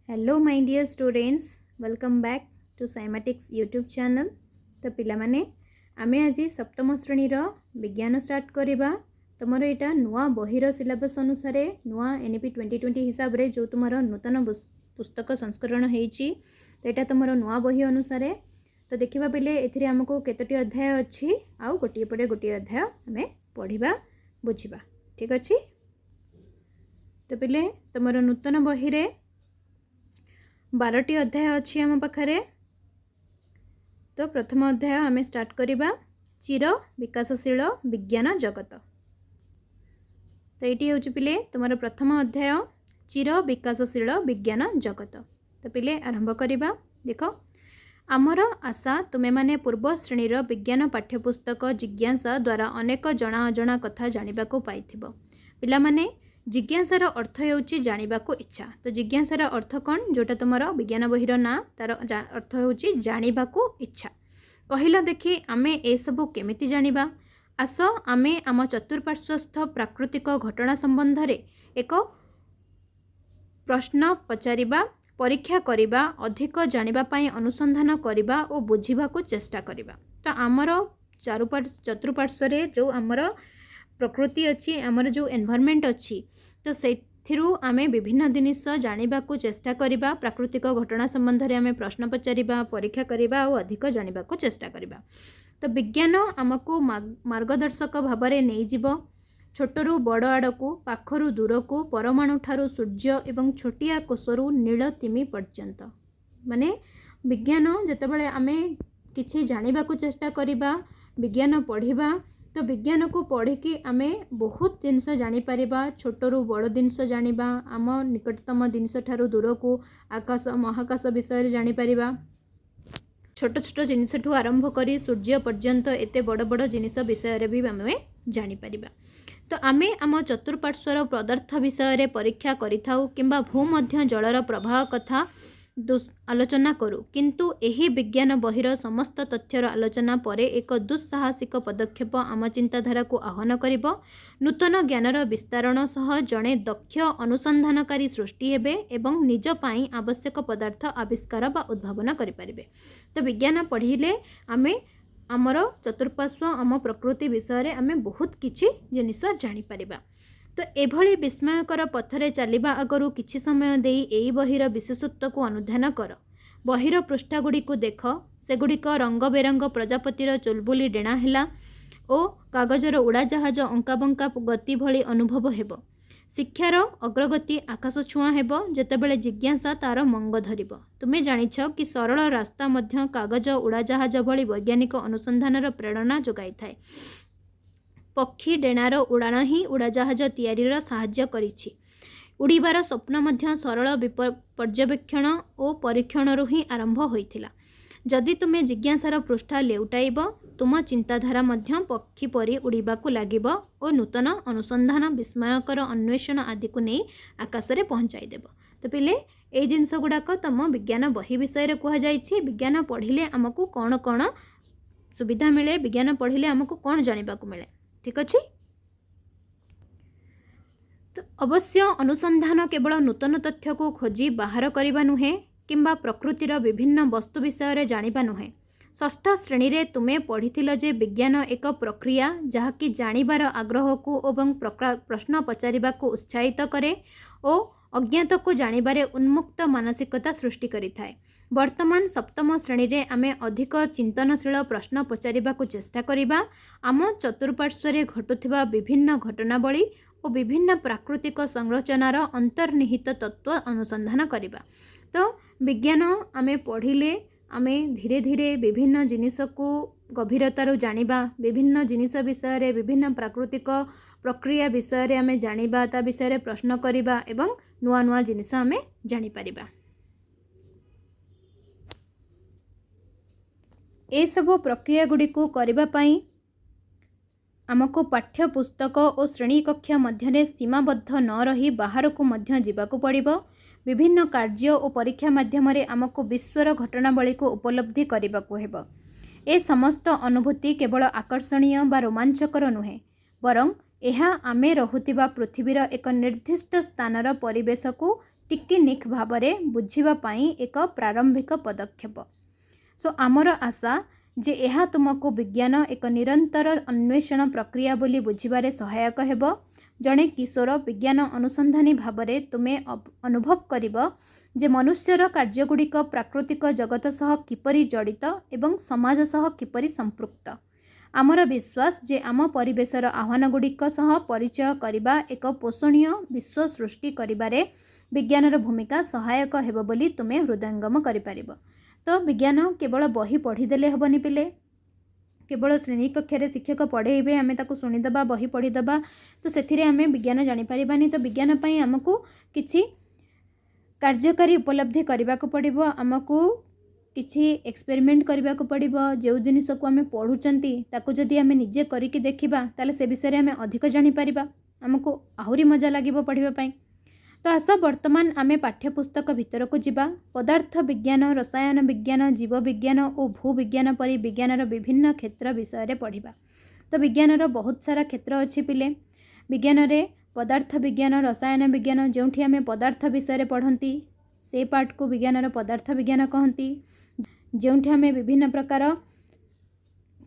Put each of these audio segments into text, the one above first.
Hello my dear students, welcome back to Cymatics YouTube channel. तो पिला माने आमे आज सप्तम श्रेणी विज्ञान स्टार्ट करवा। तुमर यहाँ नुआ बहिर सिलेबस अनुसार नुआ एनईपी 2020 हिसाब रे जो तुम नूतन पुस्तक संस्करण होती तो यहाँ तुम नुआ बही अनुसार तो देखा पे ए आमको केतोटी अध्याय अच्छी आउ गोटे पटे गोटे अध्याय आम पढ़ा बुझा। ठीक अच्छे। तो पे तुम नूतन बही रे 12टी अध्याय अच्छी आम पाखे। तो प्रथम अध्याय आम स्टार्ट करवा चिर विकासशील विज्ञान जगत। तो ये हूँ पिले तुम प्रथम अध्याय चिर विकासशील विज्ञान जगत। तो पिले आरंभ करवा। देख आमर आशा तुम्हें माने पूर्व श्रेणीर विज्ञान पाठ्यपुस्तक जिज्ञासा द्वारा अनेक जना अजना कथा जानिबा को पाइथिबो। पिला माने जिज्ञासार अर्थ होउची जानिबाको इच्छा। तो जिज्ञासार अर्थ कौन जोटा तुम विज्ञान बहिर ना तार अर्थ होउची जानिबाको इच्छा। कहिला देखी आमे ए सबु केमिति जानिबा। आस आमे आम चतुर्पार्श्वस्थ प्राकृतिक घटना संबंध रे एक प्रश्न पचारिबा, परीक्षा करिबा, अधिक जानिबा पाई अनुसंधान करिबा और बुझिबा को चेष्टा करिबा। तो आमर चतुर्पार्श्व रे जो आमर प्रकृति अच्छी आमर जो एनवायरनमेंट अच्छी तो से आमे विभिन्न जिनिस जानिबा को चेष्टा करिबा। प्राकृतिक घटना संबंध रे आमे प्रश्न पचारिबा, परीक्षा करिबा और अधिक जानिबा को चेष्टा करिबा। तो विज्ञान आमको मार्गदर्शक भाव में नहीं जीवो छोटरू बड़ आड़कू, पाखरू दूरकू, परमाणु ठारू सूर्य एवं छोटिया कोषरू नील तिमी पर्यंत। माने विज्ञान जितेबाला आमे किछि जानिबा को चेष्टा करिबा, विज्ञान पढ़िबा तो विज्ञान को पढ़िकी आमे बहुत जिनस जानीपर। छोटरू बड़ जिनस जानिबा, आम निकटतम जिनस ठारू दूरकू आकाश महाकाश विषय जानीपर। छोट छोट जिनस ठू आरंभ करी सूर्य पर्यंत एते बड़ बड़ जिनिस विषय भी आमे जानीपर। तो आमे आम चतुर्पार्श्वर पदार्थ विषय परीक्षा करिथाउ किंबा भूमध्य जलर प्रवाह कथा आलोचना करूँ, किंतु एही विज्ञान बहिर समस्त तथ्यर आलोचना परे एक दुस्साहसिक पदक्षेप आम चिंताधारा को आह्वान करिबो। नूतन ज्ञानर विस्तारण सह जड़े दक्ष अनुसंधानकारी सृष्टि हेबे एवं निज पाई आवश्यक पदार्थ आविष्कार बा उद्भावन करिपारिबे। तो विज्ञान पढ़िले आमे आमर चतुर्पार्श्व आम प्रकृति विषय आमे बहुत किछि जिनिस जानि परिबा। तो एभली विस्मयकर पथरे चलिबा आगरू किछि समय देई एई बहिर विशेषत्व को अनुध्यान कर। बहिर पृष्ठागुड़ी को देख, सेगुड़िक रंग बेरंग प्रजापतिर चुलबुली डेणा हेला ओ कागजर उड़ाजाहाज अंकाबंका गति भली अनुभव हेब। शिक्षार अग्रगति आकाश छुआ हेब जेतेबेले जिज्ञासा तार मंग धरिब। तुमे जानिछ कि सरल रास्ता मध्य कागज उड़ाजाहाज भली वैज्ञानिक अनुसंधानर प्रेरणा जोगाई थाए। पक्षी डेणार उड़ाण ही उड़ाजाहाज तैयारीर साहाय्य करिछि। उड़ीबार स्वप्न मध्य सरल पर्यवेक्षण और परीक्षणरू ही आरंभ होइथिला। जदि तुमे जिज्ञासार पृष्ठा लेउटाइब तुम चिंताधारा मध्य पक्षी परी उड़ीबाकू लागिब और नूतन अनुसंधान विस्मयकर अन्वेषण आदि को नहीं आकाश रे पहुँचाई देब। तो पिले ए जिनस गुड़ाक तुम विज्ञान बही विषय कह जाइछि। विज्ञान पढ़िले आमको कौन कौन सुविधा मिले, विज्ञान पढ़िले आमको कौन जानिबाकू मिले। ठीक अच्छे। तो अवश्य अनुसंधान केवल नूतन तथ्य को खोजी बाहर करने नुहे किंबा प्रकृतिर विभिन्न वस्तु विषय जानिबा नुहे। षष्ठ श्रेणी रे तुमे पढ़िथिल जे विज्ञान एक प्रक्रिया जहाँकि जानिबार आग्रह को एवं प्रश्न पचारिबा को उत्साहित करे और अज्ञात को जानिबारे उन्मुक्त मानसिकता सृष्टि करिथाए। वर्तमान सप्तम श्रेणी रे आमे अधिक चिंतनशील प्रश्न पचारिबा को चेष्टा करिबा। आम चतुर्पार्श्व रे घटुथिबा विभिन्न घटनावली और विभिन्न प्राकृतिक संरचनार अंतर्निहित तत्व अनुसंधान करिबा। तो विज्ञान आमे पढ़िले आमे धीरे धीरे विभिन्न जिनिस को गभीरतार जानिबा, विभिन्न जिनिस विषय रे विभिन्न प्राकृतिक प्रक्रिया विषय रे आमे जानिबा, ता विषय रे प्रश्न करिबा एवं नुआ नुआ जिनिस आमे जानि परिबा। ए सब प्रक्रिया गुडी को करिबा पाई आमको पाठ्य पुस्तक और श्रेणी कक्षा मध्य सीमाबद्ध न रही बाहर को मध्य जीवाकू पड़िबो। विभिन्न कार्य और परीक्षा माध्यम आमको विश्वर घटनावली को उपलब्धि करने हेब। ए समस्त अनुभूति केवल आकर्षणीय बा रोमांचकर नुहे बरं यह आमे रहुतिबा पृथ्वीर एक निर्दिष्ट स्थानर परिवेश को टिकिनिक भाव में बुझापी एक प्रारंभिक पदक्षेप। सो आमर आशा जे यह तुमको विज्ञान एक निरंतर अन्वेषण प्रक्रिया बोली बुझिबारे सहायक हेब। जड़े किशोर विज्ञान अनुसंधानी भाव में तुमे अनुभव करिब जे मनुष्यर कार्यगुड़िक प्राकृतिक जगत सह किपरि जड़ित एवं समाज सह किपरि संपृक्त। आमर विश्वास जे आम परिवेशर आह्वानगुड़िक सह परिचय करिबा एक पोषणीय विश्व सृष्टि करिबारे विज्ञानर भूमिका सहायक हेब बोली तुमे हृदयंगम करिपारिब। तो विज्ञान केवल बही पढ़ीदेले हेबनी पिले, केवल श्रेणी कक्षार शिक्षक पढ़ेबे आमे ताकू शुणीदबा बही पढ़ीदबा तो से आमे विज्ञान जानीपारिबानी। तो विज्ञान पाई आमको किछि कार्यकारी उपलब्धि करने को पड़ो, आमको किछि एक्सपेरिमेंट करने को पड़ो। जो जिनिस को आम पढ़ुचंती ताकू जदि आमे निजे करिकि देखिबा ताले से विषय आमे अधिक जानीपारिबा, आमको आहुरी मजा लागिबो पढ़िबा पाई। तो आस वर्तमान आमे पाठ्यपुस्तक भितर को जिबा। पदार्थ विज्ञान, रसायन विज्ञान, जीव विज्ञान और भूविज्ञान परी विज्ञानर विभिन्न क्षेत्र विषय रे पढ़िबा। तो विज्ञानर बहुत सारा क्षेत्र अच्छी पिले। विज्ञान रे पदार्थ विज्ञान, रसायन विज्ञान जोंठी आमे पदार्थ विषय रे पढ़ंती से पार्ट को विज्ञानर पदार्थ विज्ञान कहती। जोंठी आमे विभिन्न प्रकार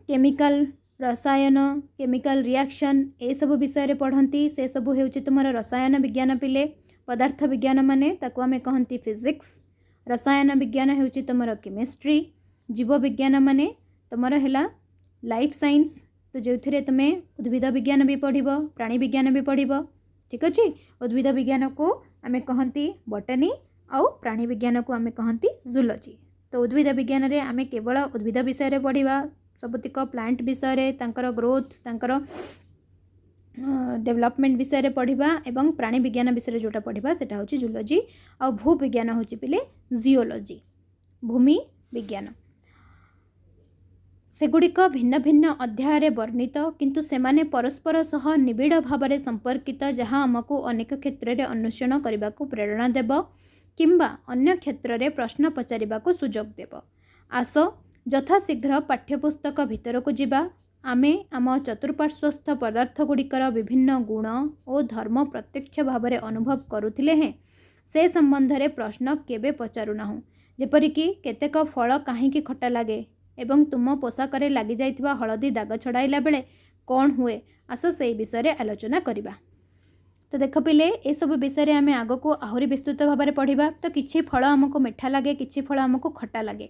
केमिकल रसायन, केमिकल रिएक्शन ए सब विषय रे पढ़ंती से सब हेउची तुमर रसायन विज्ञान पिले। पदार्थ विज्ञान माने ताकू आमे कहंती फिजिक्स, रसायन विज्ञान हेउची तुमर केमिस्ट्री, जीव विज्ञान माने तुमर हेला लाइफ साइंस। तो जो तुमे उद्भिद विज्ञान भी पढ़िबो, प्राणी विज्ञान भी पढ़िबो, ठीक अच्छे। उद्भिद विज्ञान को आमे कहंती बॉटनी आउ प्राणी विज्ञान को आमे कहंती जूलॉजी। तो उद्भिद विज्ञान रे आमे केवल उद्भिद विषय रे पढ़िबा, सबतिक प्लांट विषय रे तांकर ग्रोथ, तांकर डेवलपमेंट विषय रे पढ़िबा एवं प्राणी विज्ञान विषय रे जोटा पढ़िबा सेटा होची जूलॉजी। आ भू विज्ञान होची पिले जियोलॉजी, भूमि विज्ञान। सेगुड़िक भिन्न भिन्न अध्याय रे वर्णित किंतु सेमाने परस्पर सह निबिड़ भाव में संपर्कित, जहाँ आमको अनेक क्षेत्र में अन्वेषण करने को प्रेरणा देव किंबा अन्य क्षेत्र में प्रश्न पचारिबा को सुजोग देव। आस यथाशीघ्र पाठ्यपुस्तक भितर को जिबा। आमे आम चतुर्पार्श्वस्थ पदार्थ गुड़िकर विभिन्न गुण और धर्म प्रत्यक्ष भाव में अनुभव करुथिले हैं से संबंध में प्रश्न केबे पचारुनाहु। जेपरिक केतेक फल काहींकी खट्टा लागे एवं तुम पोशाकरे लगी जाइथिबा हलदी दाग छड़ाइला बेले कौन हुए, आस से विषय में आलोचना करिबा। तो देख पिले ये सब विषय आम आग को आहरी विस्तृत भाव में पढ़ा। तो किछि फल आमको मिठा लगे, किछि फल आमको खट्टा लगे।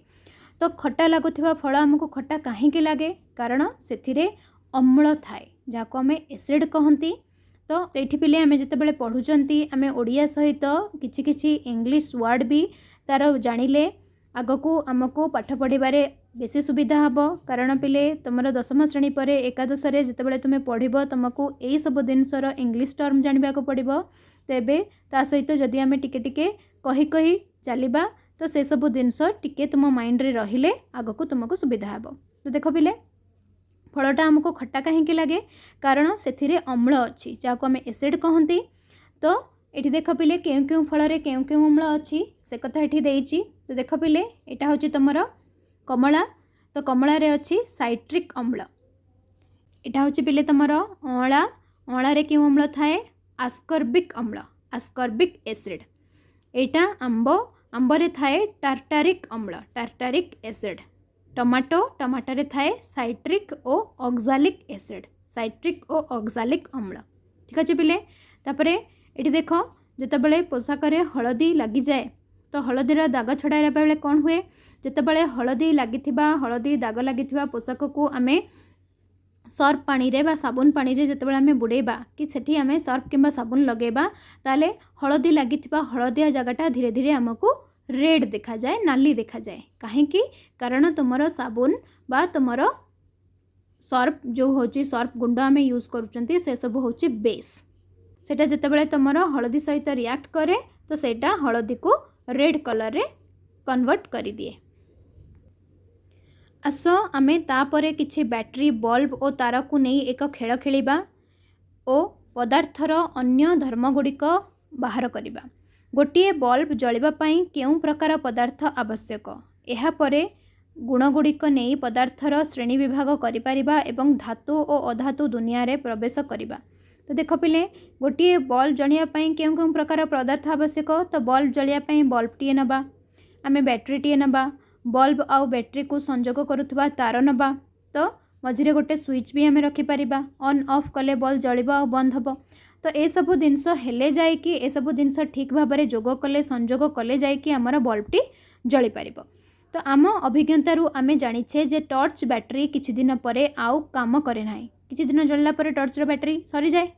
तो खट्टा लगुथिबा फल आमको खट्टा काहींकी लगे, कारण सेथिरे अम्ल थाए जहाँ आम एसिड कहती। तो ये पिले आम जितेबाला पढ़ुचंती आम ओडिया सहित किछि किछि इंग्लिश वर्ड भी तार जानिले आगको आमको पाठ पढ़िबारे बेसी सुविधा हम। कारण पिले तुमर दशम श्रेणी पर एकादश जितेबाला तुम्हें पढ़ब तुमको यही सब जिनसर इंग्लिश टर्म जाना पड़ो। तेबे ता सहित जदि आम टिके टिके कही कही चलवा तो से सब जिनस टिके तुम माइंड रे रहिले आगको तुमको सुविधा हम। तो देख पिले फलटा आमको खट्टा कहीं लगे, कारण से अम्ल अच्छी जहाँ आम एसिड कहती। तो ये देख पिले क्यों क्यों फल क्यों क्यों अम्ल अच्छी से कथा ये देइछि। तो देख पिले यहाँ हूँ तुमर कमला। तो कमला रे अच्छी साइट्रिक अम्ल। यहाँ हूँ पिले तुमर अँला, अँला रे क्यों अम्ल थाए आस्कर्बिक अम्ल, आस्कर्बिक एसिड। यहाँ आंब, आंब रे थाए टार्टारिक अम्ल, टार्टारिक एसिड। टमाटो, टमाटो रे थाए साइट्रिक और ऑक्सालिक एसिड, साइट्रिक और ऑक्सालिक अम्ल, ठीक अच्छे पिले। तापरे ये देख जितेबाला पोशाक हलदी लगी जाए तो हलदीर दाग छड़ाइला बेले कौन हुए, जितेबाला हलदी लगी हलदी दाग लगी पोशाक को आम सर्फ पानी रे बा साबुन पानी रे जितेबाला आम बुड़ेबा कि सेठी आम सर्फ किंबा साबुन लगेबा ताले हलदी लगी हलदिया जगटा धीरे धीरे आमको रेड देखा जाए, नाली देखा जाए। कहीं कारण तुमर साबुन बा तुमर सर्फ जो होची सर्फ गुंड आम यूज करुचंती से सब होची बेस। सेटा जितेबाला तुमर हलदी सहित रिएक्ट करे तो सेटा हलदी को रेड कलर रे कन्वर्ट करी दिए। आस आमे तापरे किछि बैटरी बल्ब और तार को नहीं एक खेल खेलिबा और पदार्थर अन्य धर्मगुड़िक बाहर करिबा। गोटे बल्ब जलिबा पई केउं प्रकार पदार्थ आवश्यक, एहा परे गुणगुड़िक नहीं पदार्थर श्रेणी विभाग करिपारिबा एवं धातु और अधातु दुनिया रे प्रवेश करिबा। तो देख पिले गोटे बल्ब जलियापाई क्यों क्यों प्रकार पदार्थ आवश्यक तो बल्ब जलियापाई बल्ब टीए नबा आम बैटेरी टीए नबा बल्ब आउ बैटेरी को संजोग करुवा तार नबा तो मझिरे गोटे स्विच भी आम रखिपर ऑन ऑफ कले बल्ब जलिब आ बंद हम तो ये सब जिनस हेले जाइए ये सब जिनस ठीक भाव में जोग कले संजोग कले जाइए आमर बल्बटी जली पार तो आम अभिज्ञतारू आम जाचे जे टर्च बैटेरी किछि दिन पर आउ काम करे ना किछि दिन जलला पर टर्चर बैटेरी सरी जाए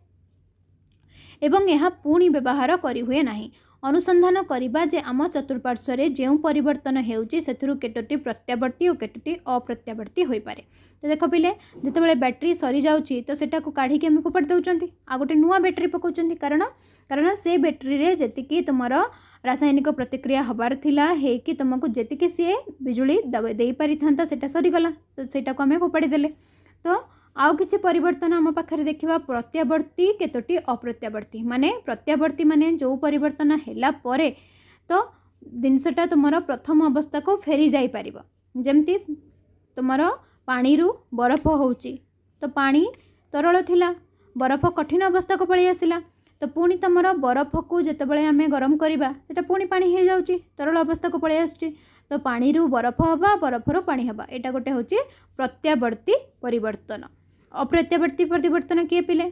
एवं यह पुणी व्यवहार करी हुए नाही अनुसंधान करिबा जे आम चतुर्पार्श्व जो परिवर्तन होउची सेथुरु केतोटी प्रत्यावर्ती और केतोटी अप्रत्यावर्ती होई पारे तो देख पिले जितेबाला बैटेरी सरी जाउची तो सेटा को काढ़ी आम फोपाड़ी दउचंती आ गोटे नुआ बैटेरी पकाउचंती कारण से बैटेरी रे जेतिकी तुमर रासायनिक प्रतिक्रिया हबार थिला हे कि तुमको जेतिकी सी बिजुली दे पारि थांता सेटा सरीगला तो सेटा को आम फोपाड़ी देले तो आउ किछि परिवर्तन आम पाखरे देखिबा प्रत्यावर्ती केतोटी अप्रत्यावर्ती माने प्रत्यावर्ती माने जो परिवर्तन हैला परे तो जिनसटा तुमर प्रथम अवस्था को फेरी जाई पारिबो जेमती तुमर पानी रु बरफ होउची तो पानी तरल थिला बरफ कठिन अवस्था को पळी आसिला तो पुणी तुमर बरफ को जेतेबेले आमे गरम करिबा सेटा पुणी पानी हे जाउची तरल अवस्था को पळी आसची तो पानी रु बरफ हबा बरफ रु पानी हबा एटा गोटे होची प्रत्यावर्ती परिवर्तन अप्रत्यावर्ती परिवर्तन किए पिले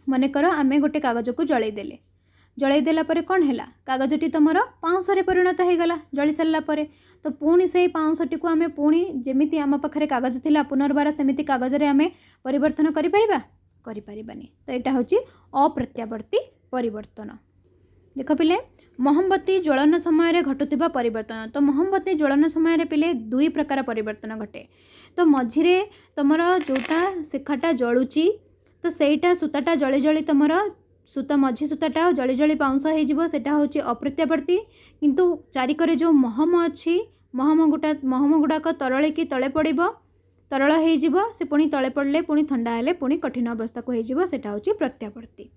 मनकर आमे गोटे कागज को जलई देला परे कौन है कागजटी तुमर पाउंसरे परिणत हो गला जली सारा पर तो पुणी से पाउंसटी को आमे पुणी जेमिति आम पाखरे कागज थिला पुनर्बार सेमिति कागज रे आमे परिवर्तन करि परिबानी तो यहाँ हूँ अप्रत्यावर्ती परिवर्तन देख पिले मोहम्बती ज्वलन समय घटुवा परिवर्तन तो मोहम्बती ज्वलन समय पिले दुई प्रकार परिवर्तन घटे तो मझिरे तुमर जोटा शिखाटा जलुची तो सेटा सूताटा जली जली तुमर सूता मझी सूताटा जली जली पाउंस होटा हूँ अप्रत्यावर्ती किंतु चारिकरे जो महम अच्छी महम गुड़ाक तरल की तले पड़ तरल हो से पुणी तले पड़े पुणी ठंडा हेले पुणी कठिन अवस्था को होटा हूँ प्रत्यावर्ती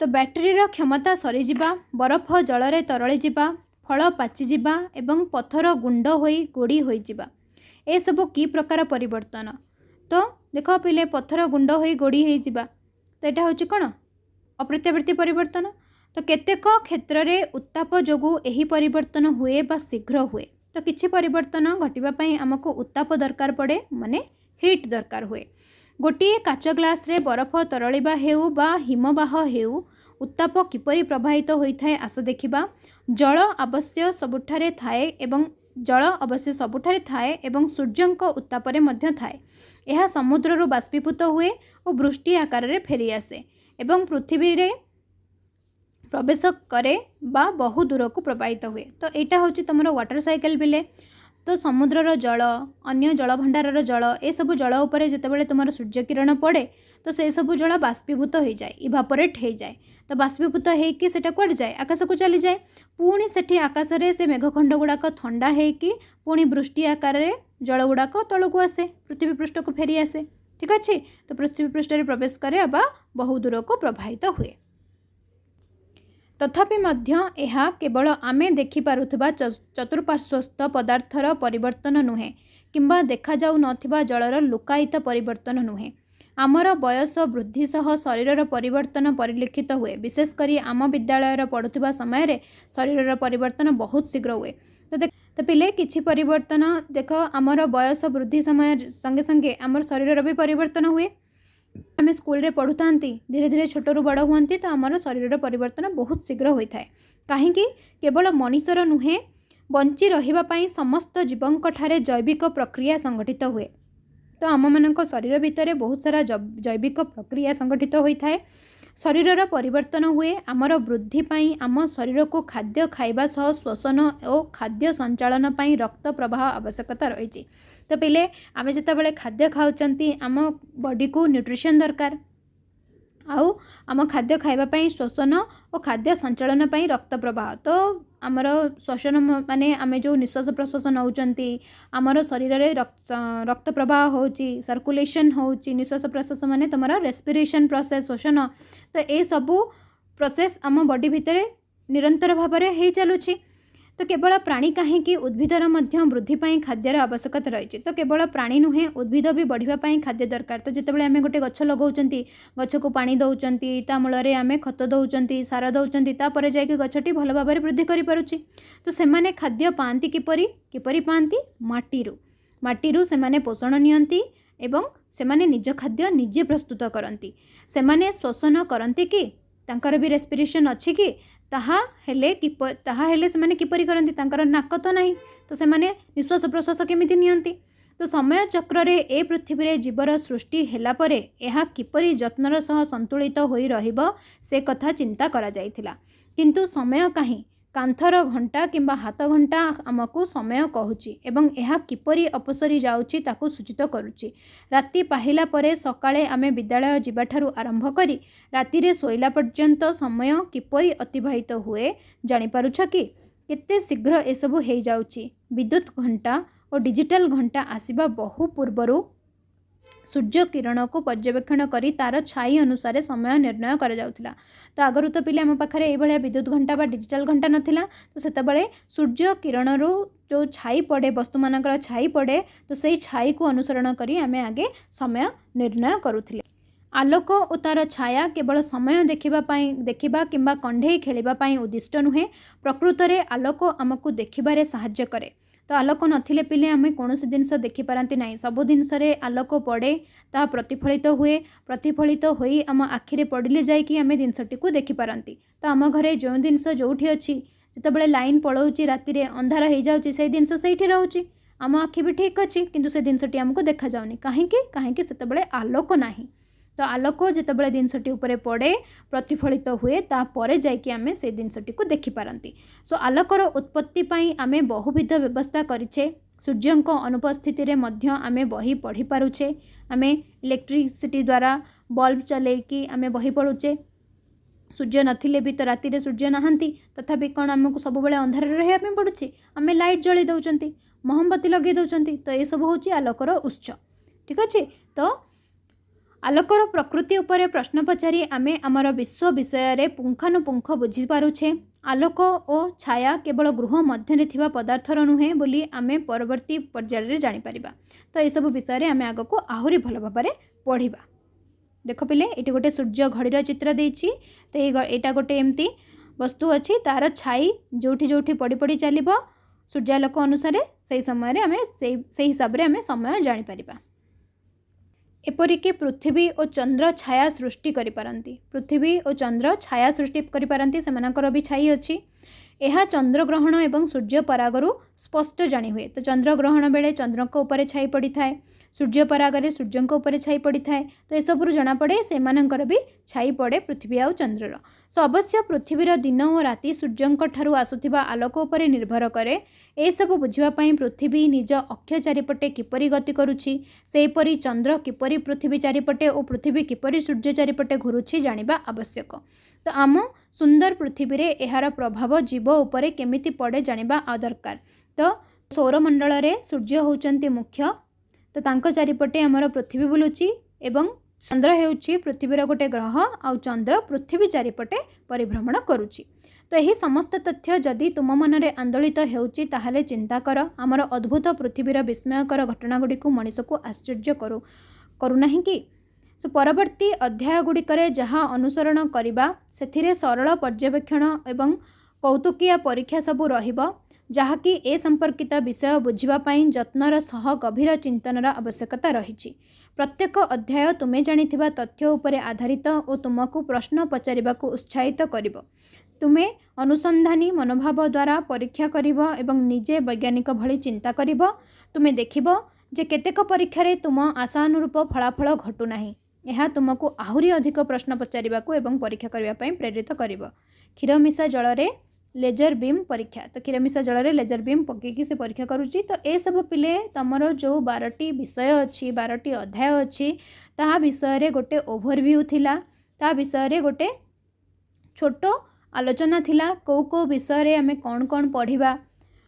तो बैटेरी क्षमता सरीजा बरफ जल रे तरली जिबा फल पाचिजा एवं पथर गुंड होई गोड़ी होई जिबा ए सब की प्रकार परिवर्तन तो देख पिले पथर गुंड होई गोड़ी होई जिबा तो यहाँ हूँ कौन अप्रत्यावर्ती परिवर्तन तो केतेक क्षेत्र में उत्ताप जोगु एही परिवर्तन हुए बा शीघ्र हुए तो किछि परिवर्तन घटिबा आमको उत्ताप दरकार पड़े माने हीट दरकार हुए गोटे काच ग्लास रे बरफ तरलिबा हेउ बा हिमबाह हेउ उत्ताप किपरि प्रभावित होता है आस देखिबा जल अवश्य सबुठारे थाए एवं जल अवश्य सबुठारे थाए एवं सूर्यंक उत्तापरे मध्य थाए यह समुद्ररु बाष्पीभूत हुए और वृष्टि आकार रे फेरी आसे एवं पृथ्वी रे प्रवेश करे बा बहु दूर को प्रवाहित हुए तो यहाँ हूँ तुम वाटर साइकेल बिले तो समुद्रर जल अन्य जल भंडारर जल ए सब जल उपरे जितेबाला तुम सूर्य किरण पड़े तो से सब जल बाष्पीभूत हो जाए इभापोरेट हो जाए तो बाष्पीभूत होकर से कौट जाए आकाश को चली जाए पुणी से आकाश में से मेघखंड गुड़ाक ठंडा होकि पुणी वृष्टि आकार जल गुड़ाक तल को आसे पृथ्वी पृष्ठ को फेरी आसे ठीक अच्छे तो पृथ्वी पृष्ठ में प्रवेश करे बा बहु दूर को प्रभावित हुए तथापि मध्य यह केवल आमे देखि पारुथबा चतुर्पार्श्वस्थ पदार्थर परिवर्तन नुहे किंबा देखा जाऊ नथिबा जलर लुकायित परिवर्तन नुहे आमर बयस वृद्धि सह शरीरर परिवर्तन परिलक्षित हुए विशेषकर आम विद्यालय पढ़ुवा समय शरीरर परिवर्तन बहुत शीघ्र हुए तो पिले किछि परिवर्तन देख आमर बयस वृद्धि समय संगे संगे आमर शरीरर भी परिवर्तन हुए आम स्कूल रे पढ़ु था धीरे धीरे छोटू बड़ हुए तो आमर शरीर परिवर्तन बहुत शीघ्र होता है कहीं केवल मनीषर नुहे बंची रही समस्त जीवों ठारे जैविक प्रक्रिया संगठित हुए तो आम मान शरीर भितर बहुत सारा जैविक प्रक्रिया संगठित होता है शरीरर परिवर्तन हुए आमर वृद्धि पाई आम शरीर को खाद्य खाइबा सह श्वसन और खाद्य संचालन पाई रक्त प्रवाह आवश्यकता रही तो पहले आम जिते खाद्य खाऊँच आम बॉडी को न्यूट्रिशन दरकार आउ आम खाद्य खाइबा श्वसन और खाद्य संचालन पाई रक्त प्रवाह तो आमर श्वसन माने आम जो निश्वास प्रश्वास नौचंती आमर शरीर में रक्त प्रवाह होची सर्कुलेशन होची निश्वास प्रश्वास माने तुमरा रेस्पिरेशन प्रोसेस श्वसन तो ये सबू प्रोसेस आम बॉडी भितर निरंतर भाव में हो चलुछि तो केवल प्राणी कहीं उद्भिदर वृद्धि खाद्यर आवश्यकता रही। तो केवल प्राणी नुहे उद्भिद भी बढ़ापी खाद्य दरकार। तो जितेबाला आम गोटे गछ लगाउछंती गछ को पानी दौरान ता मूल आम खत दौरान सार दौरान तापर जाकि गछटी भल भाव वृद्धि करें। तो सेमाने खाद्य पाती किपरि पाती माटीरू सेमाने पोषण नियंती एवं सेमाने निज खाद्य निजे प्रस्तुत करती। सेमाने श्वसन करती कि तांकर भी रेस्पिरेशन अच्छी कि ताहा हेले सेमाने किपरि करती तांकर नाक तो नहीं। तो सेमाने निश्वास प्रश्वास केमिति नियंती। तो समय चक्र रे ए पृथ्वी रे जीवर सृष्टि हेला परे एहा किपरि जत्नर सह संतुलित होई रहिबो से कथा चिंता करा जायथिला। किंतु समय काहे कांथर घंटा किंबा हाथ घंटा आमको समय कहूची एवं यह किपरि अपसरी जाउची ताकू सूचित करूची। राति पाहिला परे सकाळे आमे विद्यालय जीवाठारु आरंभ करी राति रे सोइला पर्यंत समय किपरि अतिबाहित हुए जानि पारुछ कि केते शीघ्र ए सब हे जाउची। विद्युत घंटा और डिजिटल घंटा आसीबा बहु पूर्वरु सूर्य किरण को पर्यवेक्षण करी तार छाई अनुसार समय निर्णय करा जाउथिला। तो आगरु तो पिले आम पाखरे ए भलिया विद्युत घंटा बा डिजिटल घंटा नथिला। तो सेतबेले सूर्य किरणरू जो छाई पड़े वस्तु मानकर छाई पड़े तो सही छाई को अनुसरण करी आमे आगे समय निर्णय करुथिले। आलोक और तार छाया केवल समय देखिबा किंबा कंढे खेलिबा पई उद्दिष्ट नुहे। प्रकृत रे आलोक आमको देखिबारे सहाय्य करे। तो आलोक नथिले पिले आमे कोनोसी जिनस देखि पारंती नाही। सब जिनस रे आलोक पड़े ता प्रतिफलित होई आम आखिरे पड़िले जाय कि आमे जिनसटी को देखि पारंती। तो आम घरे जो जिनस जोठी अछि जेतेबेले लाइन पळौची राति रे अंधार हे जाउची से जिनस सेठी रहउची आम आखि भी ठीक अछि किंतु से जिनसटी हमको देखा जाउनी काहेकि सेतेबेले आलोक नाही। तो आलोक जितेबाला जिनसटी उपरे पड़े प्रतिफलित हुए तापर जाकि आमे से जिनसटी को देखि पारंती। सो आलोकर उत्पत्ति पई आमे बहुविध व्यवस्था करिछे। सूर्यंक अनुपस्थिति रे मध्य आमे बही पढ़ी पारुछे। आमे इलेक्ट्रिसिटी द्वारा बल्ब चलेकी आमे बही पढुछे। सूर्य नथिले भी तो राति रे सूर्य नहांती तथापि कौन आमको सब बेले अंधार रहिया पे पड़ुछि आमे लाइट जळी दउचंती मोहम्बती लगे दउचंती। तो ये सब होछि आलोकर उत्स। ठीक अछि। तो आलोकर प्रकृति उपरे प्रश्न पचारि आमे आमर विश्व विषय रे पुंखानुपुंख बुझी पारुछे। आलोक और छाया केवल गृह मध्य थिबा पदार्थर नुहे बोली आमे परवर्ती पर्याय रे जानि परिबा। तो ये सब विषय रे आमे आगको आहुरी भल भाबरे पढ़िबा। देख पिले एटी गोटे सूर्य घड़ीर चित्र देछि। तो एटा गोटे एमती वस्तु अछि तार छाई जोठी जोठी पड़ी पड़ी चलिबो सूर्यालोक अनुसार से समय रे आमे से हिसाब रे आमे समय जानि परिबा। एपरिक पृथ्वी और चंद्र छाया सृष्टि करि पारंती। पृथ्वी और चंद्र छाया सृष्टि करि पारंती सेमानकर भी छाई अछि। यह चंद्रग्रहण एवं सूर्य परागरु स्पष्ट जानी हुए। तो चंद्रग्रहण बेले चंद्र को ऊपर छाई पड़ी थाए सूर्य परागरे सूर्य को ऊपर छाई पड़ी थाए। तो यह जना पड़े से भी छाई पड़े पृथ्वी आउ चंद्रर। सो अवश्य पृथ्वीर दिन और राति सूर्यंक ठारू आसुथिबा आलोक उपरे निर्भर करे। ए सब बुझिबापई पृथ्वी निज अक्ष चारिपटे किपरि गति करुछि सेपरि चंद्र किपरि पृथ्वी चारिपटे और पृथ्वी किपरि सूर्य चारिपटे घुरुछि जानिबा आवश्यक। तो आम सुंदर पृथ्वी रे एहार प्रभाव जीव उपरे केमिति पड़े जानिबा दरकार। तो सौरमंडल रे सूर्य होचंती मुख्य। तो तांको चारिपटे आमर पृथ्वी बुलुची एवं चंद्र हेउची पृथ्वीर गोटे ग्रह आउ चंद्र पृथ्वी चारिपटे परिभ्रमण करुची। तो यही समस्त तथ्य जदि तुम मनरे आंदोलित हेउची ताहाले चिंता कर। आमर अद्भुत पृथ्वीर विस्मयकर घटना गुडी को मनीष को आश्चर्य करू नाही कि। सो परवर्ती अध्याय गुड़िकरे जहाँ अनुसरण करिबा सेथिरे सरल पर्यवेक्षण एवं कौतुकिया परीक्षा सबू रहिबो जहाँकि ए संपर्कित विषय बुझिबापई जत्नर सह गभीर चिंतनर आवश्यकता रही। प्रत्येक अध्याय तुमे जानिथिबा तथ्य उपरे आधारित और तुमको प्रश्न पचारिबाकू उत्साहित करिबो। तुमे अनुसंधानी मनोभाव द्वारा परीक्षा करिबो एवं निजे वैज्ञानिक भली चिंता करिबो। तुमे देखिबो जे केतेक परीक्षा रे तुम आशानुरूप फलाफल घटू नाही। यह तुमको आहुरी अधिक प्रश्न पचारिबाकू एवं परीक्षा करिबा पई प्रेरित करिबो। क्षीर मिशा जल रे लेजर बीम परीक्षा। तो क्षीर मिशा जल रे लेजर बीम पकेकी से परीक्षा करुच्ची। तो ए सब पिले तमर जो 12टी विषय अच्छी 12टी अध्याय अच्छी ता विषय रे गोटे ओभरव्यू थिला। ता विषय रे गोटे छोट आलोचना थिला को विषय रे आमे कौन कौन पढ़िबा।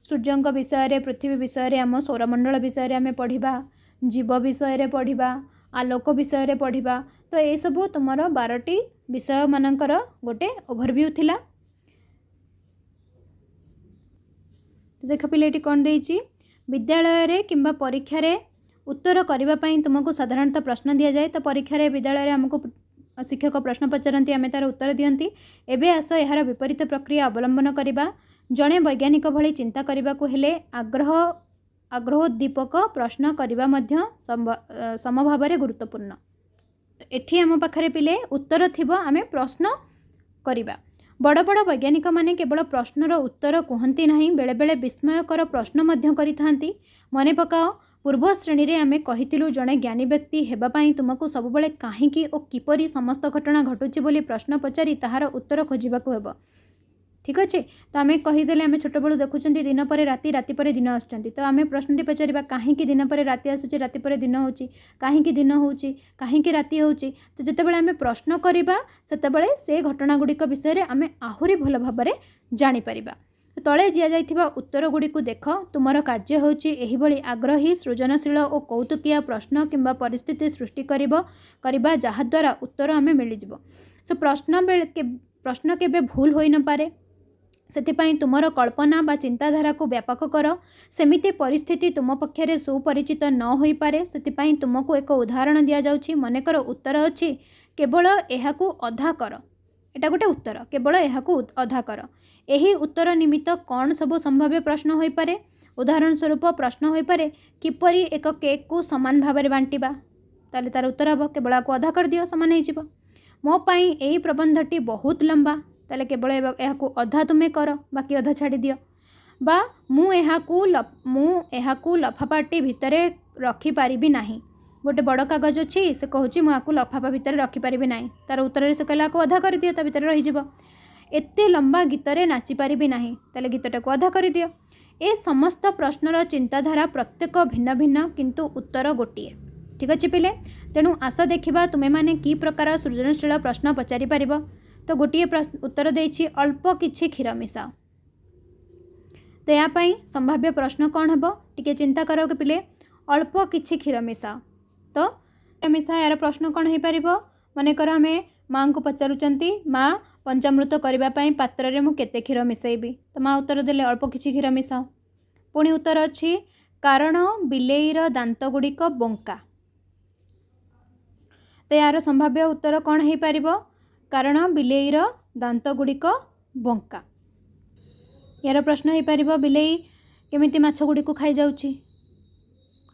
सूर्यंक विषय रे पृथ्वी विषय रे आम सौरमंडल विषय रे आमे पढ़िबा जीव विषय रे पढ़िबा आलोक विषय रे पढ़िबा। तो ये सब तुमर 12टी विषय मानकर गोटे ओभरव्यू थिला। तो देख पिले ये कौन देइछि विद्यालय रे किंबा परीक्षा रे उत्तर करबा पई तुमको साधारणतः प्रश्न दिया जाए। तो परीक्षा रे विद्यालय रे हमको शिक्षक प्रश्न पचारती आम तार उत्तर दियंती। एबे आस यार विपरीत प्रक्रिया अवलंबन करबा। जड़े वैज्ञानिक भली चिंता करबा को हेले आग्रहोद्दीपक प्रश्न करबा मध्य समभाव गुरुत्वपूर्ण। एठी आम पाखरे पिले उत्तर थिबो आमे प्रश्न करबा। बड़ बड़ वैज्ञानिक माने केवल प्रश्नर उत्तर कहती नहीं, बेले बेले विस्मयकर प्रश्न मध्य करिथांती। मने पकाओ पूर्व श्रेणी रे आमे कहितिलु जड़े ज्ञानी व्यक्ति हेबापई तुमको सबुबले काहींकी और किपरि समस्त घटना घटुची बोली प्रश्न पचारि ताहार उत्तर खोजिबाकु हेबो। ठीक अच्छे। तो आम कहीदेले आम छोट बड़ू देखुं दिन पर राति, राति पर दिन आसुँच। तो आम प्रश्नटी पचार कहीं दिन पर राति आसूँ, राति पर दिन हो, कहीं दिन हो, कहीं राति हो। तो जितेबाला आम प्रश्न करवा सेतेबाला से घटना गुड़िक विषय में आम आहरी भल भाव में जापर। तले दि जाइथिबा उत्तर गुड़ी को देख। तुमर कार्य होची एही भली आग्रही सृजनशील और कौतुकिया प्रश्न किंबा परिस्थिति सृष्टि करबा जहाँ द्वारा उत्तर आम मिल जाव। सो प्रश्न केबे भूल होई न पारे, सेथिपाई तुमर कल्पना बा चिंताधारा को व्यापक कर। सेमिति परिस्थिति तुम पक्षरे सुपरिचित न होई पारे, सेथिपाई तुमको एक उदाहरण दिया जाउछि। मनेकर उत्तर अछि केवल एहाकू अधा कर। एटा गोटे उत्तर, केवल एहाकू अधा कर। एही उत्तर निमित्त कौन सब संभाव्य प्रश्न होई पारे। उदाहरण स्वरूप प्रश्न होई पारे किपरि एक केक को समान भाव में बांटिबा। ताले तार उत्तर हम केवल आपको अधा कर दियो, समान हो जिवो। मो पाई एही प्रबंधटी बहुत लंबा, ताले केवल एहाकू अधा तुमे कर, बाकी अधा छाड़ी दियो। बा मु एहाकू लफाफाटी भितरे रखी पारिबी नाही। गोटे बड़ कागज अच्छी से कहूँ मुझे लफाफा भितर रखिपारि ना, तार उत्तर से कहला को अधा कर दियो, ता भितर रही एते लंबा गीत रे नाची पारिबी नाही, ताले गीतटा को अधा कर दियो। ए समस्त प्रश्नर चिंताधारा प्रत्येक भिन्न भिन्न, किंतु उत्तर गोटिए। ठीक अच्छे पिले। तेणु आस देखा तुम्हें माने कि प्रकार सृजनशील प्रश्न पचारि पारिबो। तो गोटिए उत्तर देछि अल्प किछि क्षीर मिसाओ। तो या पई संभाव्य प्रश्न कौन हेबो टिके चिंता करो कि पिले। अल्प किछि क्षीर मिसाओ। तो मिसा यार प्रश्न कौन हो पारिबो। मनेकर आमे माँ को पचारुचंती माँ पंचामृत करने पात्र रे मु केते क्षीर मिसैबी। तो माँ उत्तर देले अल्प किछि क्षीर मिसाओ। पुणी उत्तर अच्छी कारण बिलेईर दांत गुड़िक बंका। तो यार संभाव्य उत्तर कौन हो पारिबो, कारण बिलेईर दांत गुड़िक बंका। यार प्रश्न हो पारिबो बिलेई केमिति माछ गुड़िक खाई जाउची,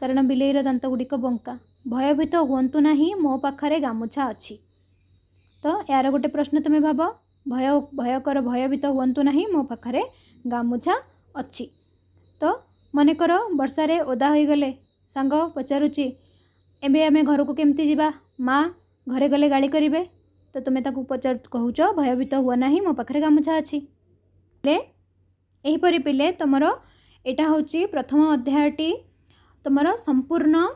कारण बिलेईर दांत गुड़िक बंका। भयभीत हुअंतु नाही मो पाखरे गामुछा अच्छी। तो यार गोटे प्रश्न तुम्हें भाव भयकर भयभीत हुअंतु नाही मो पाखरे गामुछा अच्छी। तो मनेकर वर्षा रे ओदा हो गले सांग पचारुची एबे आमे घर को केमती जीवा, माँ घरे गले गाली करिवे। तो तुम्हें ताकू पचार कहूच भयभीत हुआ नाही मो पाखरे गामुछा अच्छी। एहीपरि पिले तुमर एटा होची प्रथम अध्यायटी तुमर संपूर्ण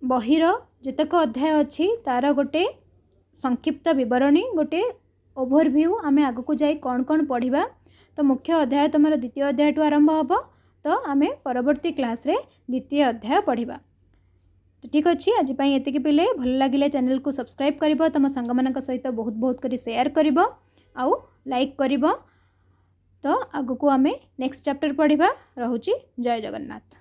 बहिर जेतक अध्याय अच्छी तार गोटे संक्षिप्त विवरणी, गोटे ओभरव्यू आमे आगु को जाई कौन कौन पढ़िबा। तो मुख्य अध्याय तुमर द्वितीय अध्याय टू आरंभ होबो। तो आमे परवर्ती क्लास रे द्वितीय अध्याय पढ़िबा। तो ठीक अच्छे। आज पाई एतिकी पिले भल लागिले चैनल को सब्सक्राइब करिबो, तम संग मानक सहित बहुत बहुत करी शेयर करिबो आउ लाइक करिबो। तो आगु को आमे नेक्स्ट चैप्टर पढ़िबा। रहुची जय जगन्नाथ।